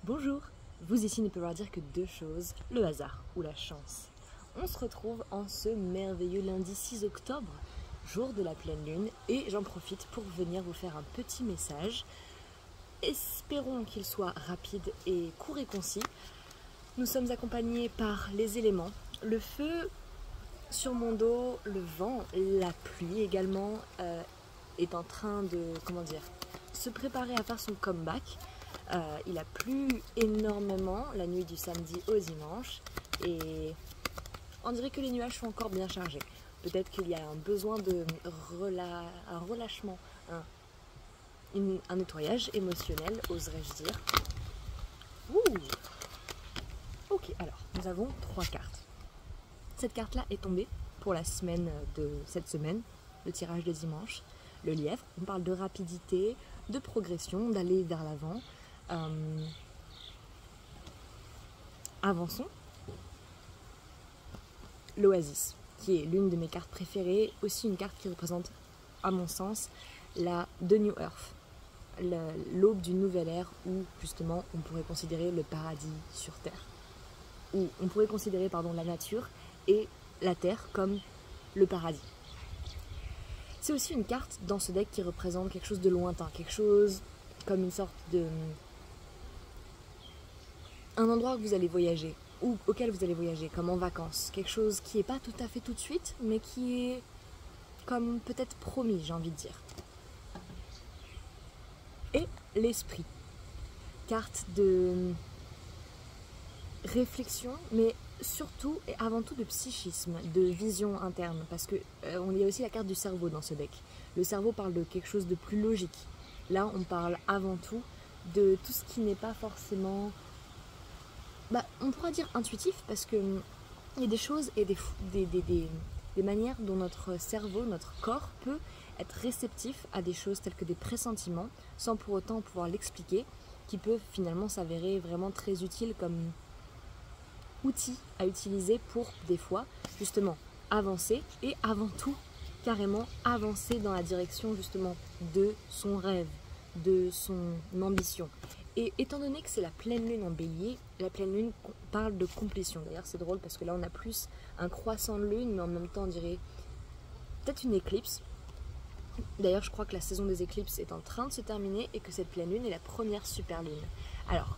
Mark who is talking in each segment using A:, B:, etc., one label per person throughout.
A: Bonjour, vous ici ne peut vouloir dire que deux choses, le hasard ou la chance. On se retrouve en ce merveilleux lundi 6 octobre, jour de la pleine lune, et j'en profite pour venir vous faire un petit message. Espérons qu'il soit rapide et court et concis. Nous sommes accompagnés par les éléments, le feu sur mon dos, le vent, la pluie également est en train de, se préparer à faire son comeback. Il a plu énormément la nuit du samedi au dimanche et on dirait que les nuages sont encore bien chargés. Peut-être qu'il y a un besoin de un relâchement, un nettoyage émotionnel, oserais-je dire. Ok, alors nous avons 3 cartes. Cette carte-là est tombée pour la semaine de cette semaine, le tirage de dimanche. Le lièvre, on parle de rapidité, de progression, d'aller vers l'avant. Avançons. L'Oasis, qui est l'une de mes cartes préférées, aussi une carte qui représente, à mon sens, la The New Earth, l'aube d'une nouvelle ère où justement on pourrait considérer le paradis sur Terre, où on pourrait considérer la nature et la Terre comme le paradis. C'est aussi une carte dans ce deck qui représente quelque chose de lointain, quelque chose comme une sorte de... un endroit où vous allez voyager, ou auquel vous allez voyager, comme en vacances. Quelque chose qui n'est pas tout à fait tout de suite, mais qui est comme peut-être promis, j'ai envie de dire. Et l'esprit. Carte de réflexion, mais surtout et avant tout de psychisme, de vision interne, parce que on y a aussi la carte du cerveau dans ce deck. Le cerveau parle de quelque chose de plus logique. Là, on parle avant tout de tout ce qui n'est pas forcément, on pourra dire intuitif, parce que il y a des choses et des manières dont notre cerveau, notre corps peut être réceptif à des choses telles que des pressentiments, sans pour autant pouvoir l'expliquer, qui peuvent finalement s'avérer vraiment très utiles comme outil à utiliser pour des fois justement avancer et avant tout carrément avancer dans la direction justement de son rêve, de son ambition. Et étant donné que c'est la pleine lune en bélier, la pleine lune parle de complétion. D'ailleurs c'est drôle parce que là on a plus un croissant de lune, mais en même temps on dirait peut-être une éclipse. D'ailleurs je crois que la saison des éclipses est en train de se terminer et que cette pleine lune est la première super lune. Alors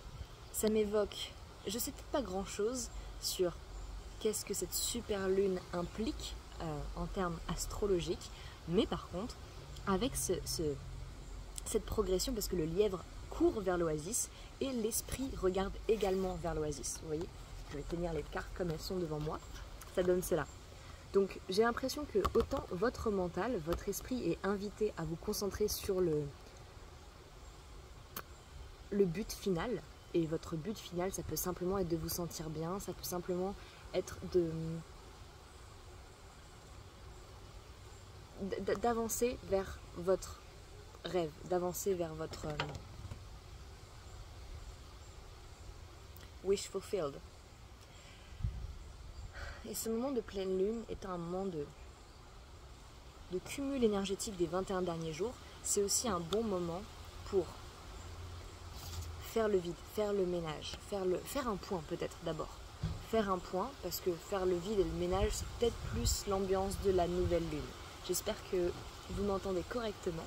A: ça m'évoque, je sais peut-être pas grand chose sur qu'est-ce que cette super lune implique en termes astrologiques, mais par contre avec cette progression, parce que le lièvre court vers l'oasis et l'esprit regarde également vers l'oasis. Vous voyez, je vais tenir les cartes comme elles sont devant moi, ça donne cela. Donc j'ai l'impression que autant votre mental, votre esprit est invité à vous concentrer sur le but final. Et votre but final, ça peut simplement être de vous sentir bien, ça peut simplement être d'avancer vers votre rêve, d'avancer vers votre wish fulfilled. Et ce moment de pleine lune est un moment de cumul énergétique des 21 derniers jours. C'est aussi un bon moment pour faire le vide, faire le ménage, faire un point peut-être d'abord. Faire un point, parce que faire le vide et le ménage, c'est peut-être plus l'ambiance de la nouvelle lune. J'espère que vous m'entendez correctement.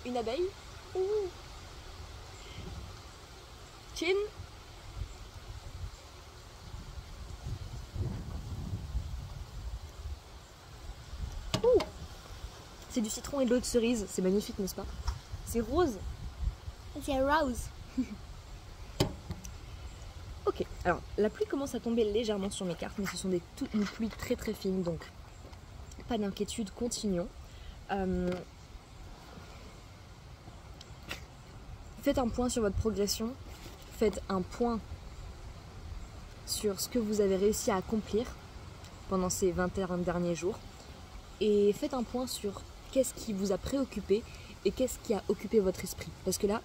A: Une abeille? Ouh. Chin? Ouh. C'est du citron et de l'eau de cerise, c'est magnifique, n'est-ce pas? C'est rose. C'est rose. Ok, alors la pluie commence à tomber légèrement sur mes cartes, mais ce sont une pluie très très fine, donc pas d'inquiétude, continuons. Faites un point sur votre progression, faites un point sur ce que vous avez réussi à accomplir pendant ces 21 derniers jours, et faites un point sur qu'est-ce qui vous a préoccupé et qu'est-ce qui a occupé votre esprit. Parce que là,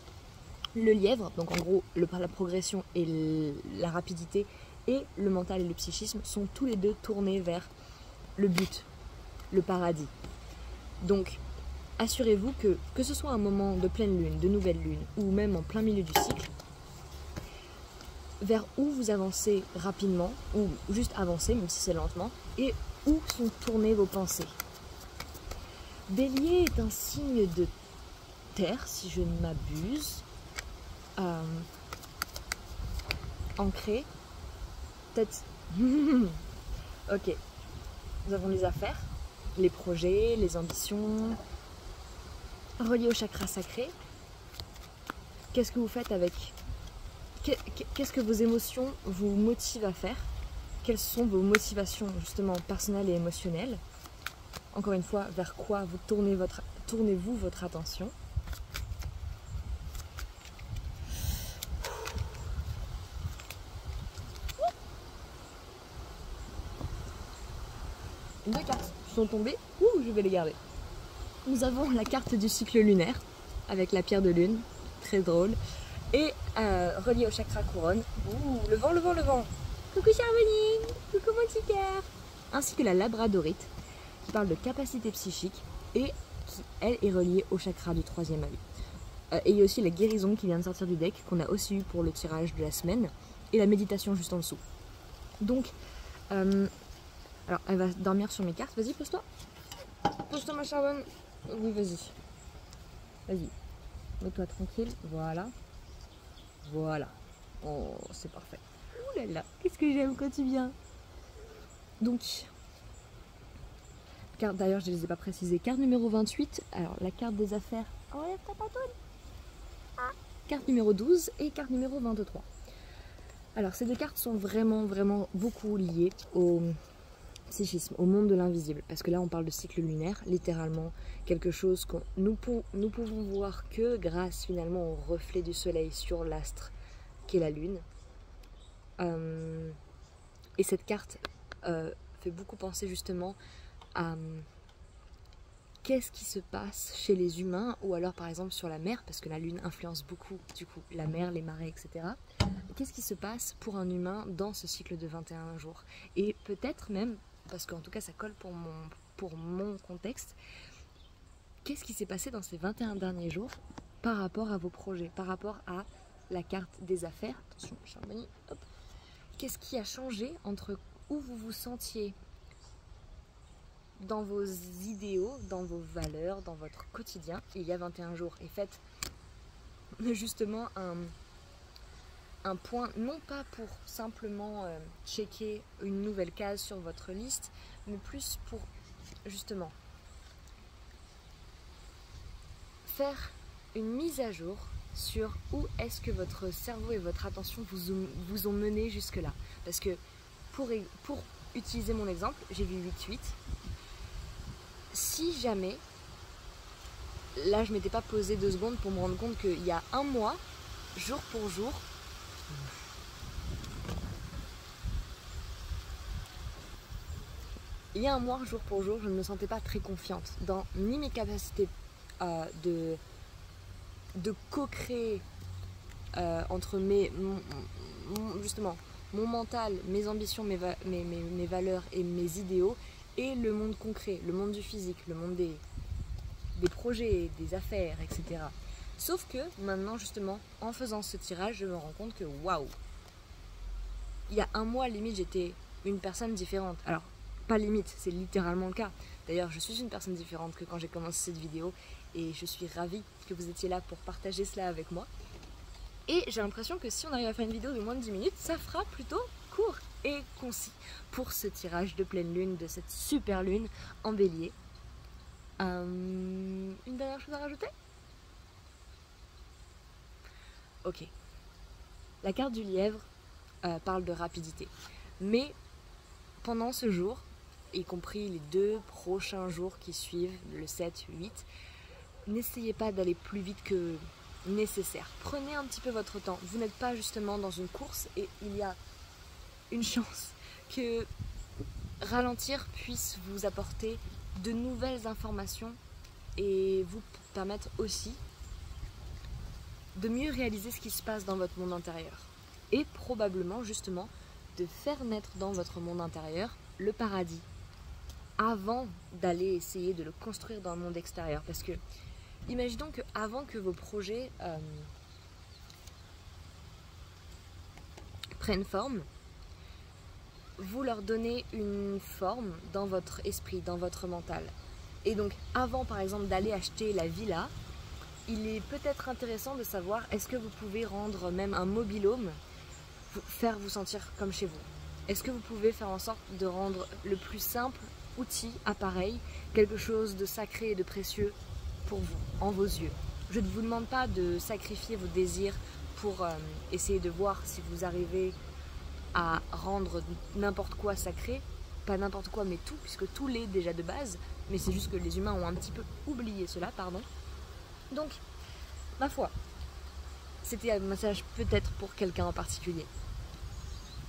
A: le lièvre, donc en gros la progression et la rapidité, et le mental et le psychisme sont tous les deux tournés vers le but, le paradis. Donc assurez-vous que ce soit un moment de pleine lune, de nouvelle lune, ou même en plein milieu du cycle, vers où vous avancez rapidement, ou juste avancez, même si c'est lentement, et où sont tournées vos pensées. Bélier est un signe de terre, si je ne m'abuse, ancré, peut-être... Ok, nous avons les affaires, les projets, les ambitions, reliés au chakra sacré. Qu'est-ce que vous faites avec... Qu'est-ce que vos émotions vous motivent à faire? Quelles sont vos motivations justement personnelles et émotionnelles? Encore une fois, vers quoi vous tournez-vous votre attention? Deux cartes sont tombées. Ouh, je vais les garder. Nous avons la carte du cycle lunaire avec la pierre de lune, très drôle, et reliée au chakra couronne. Ouh, le vent, le vent, le vent. Coucou Charveline, coucou mon petit cœur. Ainsi que la labradorite qui parle de capacité psychique et qui, elle, est reliée au chakra du troisième œil. Et il y a aussi la guérison qui vient de sortir du deck, qu'on a aussi eu pour le tirage de la semaine, et la méditation juste en dessous. Donc, alors elle va dormir sur mes cartes. Vas-y, pose-toi. Pose-toi ma charbonne. Oui, vas-y. Vas-y. Mets-toi tranquille. Voilà. Voilà. Oh, c'est parfait. Ouh là là, qu'est-ce que j'aime quand tu viens. Donc, carte, d'ailleurs, je ne les ai pas précisées. Carte numéro 28. Alors, la carte des affaires. Enlève ta patoune. Ah. Carte numéro 12 et carte numéro 23. Alors, ces deux cartes sont vraiment, vraiment beaucoup liées au psychisme, au monde de l'invisible. Parce que là, on parle de cycle lunaire, littéralement quelque chose que nous pouvons voir que grâce finalement au reflet du soleil sur l'astre qu'est la lune. Et cette carte fait beaucoup penser justement à qu'est-ce qui se passe chez les humains, ou alors par exemple sur la mer, parce que la lune influence beaucoup du coup la mer, les marées, etc. Qu'est-ce qui se passe pour un humain dans ce cycle de 21 jours? Et peut-être même, parce qu'en tout cas ça colle pour mon contexte, qu'est-ce qui s'est passé dans ces 21 derniers jours par rapport à vos projets, par rapport à la carte des affaires? Attention, Charbonnier, hop. Qu'est-ce qui a changé entre où vous vous sentiez dans vos idéaux, dans vos valeurs, dans votre quotidien, il y a 21 jours? Et faites justement un point, non pas pour simplement checker une nouvelle case sur votre liste, mais plus pour justement faire une mise à jour sur où est-ce que votre cerveau et votre attention vous ont mené jusque-là. Parce que pour utiliser mon exemple, j'ai vu 8-8. Si jamais, là je m'étais pas posé 2 secondes pour me rendre compte qu'il y a un mois, jour pour jour, jour pour jour, je ne me sentais pas très confiante dans ni mes capacités de co-créer entre justement mon mental, mes ambitions, mes valeurs et mes idéaux, et le monde concret, le monde du physique, le monde des projets, des affaires, etc. Sauf que maintenant, justement, en faisant ce tirage, je me rends compte que waouh, il y a un mois, limite, j'étais une personne différente. Alors, pas limite, c'est littéralement le cas. D'ailleurs, je suis une personne différente que quand j'ai commencé cette vidéo, et je suis ravie que vous étiez là pour partager cela avec moi. Et j'ai l'impression que si on arrive à faire une vidéo de moins de 10 minutes, ça fera plutôt court et concis pour ce tirage de pleine lune, de cette super lune en bélier. Une dernière chose à rajouter? Ok. La carte du lièvre parle de rapidité. Mais pendant ce jour, y compris les 2 prochains jours qui suivent, le 7, 8, n'essayez pas d'aller plus vite que nécessaire. Prenez un petit peu votre temps. Vous n'êtes pas justement dans une course, et il y a une chance que ralentir puisse vous apporter de nouvelles informations et vous permettre aussi de mieux réaliser ce qui se passe dans votre monde intérieur. Et probablement justement de faire naître dans votre monde intérieur le paradis avant d'aller essayer de le construire dans le monde extérieur. Parce que, imaginons qu'avant que vos projets prennent forme, vous leur donnez une forme dans votre esprit, dans votre mental. Et donc, avant par exemple d'aller acheter la villa, il est peut-être intéressant de savoir est-ce que vous pouvez rendre même un mobil-home, faire vous sentir comme chez vous. Est-ce que vous pouvez faire en sorte de rendre le plus simple outil, appareil, quelque chose de sacré et de précieux pour vous, en vos yeux. Je ne vous demande pas de sacrifier vos désirs pour essayer de voir si vous arrivez à rendre n'importe quoi sacré, pas n'importe quoi mais tout, puisque tout l'est déjà de base, mais c'est juste que les humains ont un petit peu oublié cela, pardon. Donc, ma foi, c'était un message peut-être pour quelqu'un en particulier.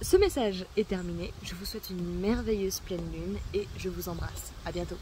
A: Ce message est terminé, je vous souhaite une merveilleuse pleine lune et je vous embrasse. À bientôt.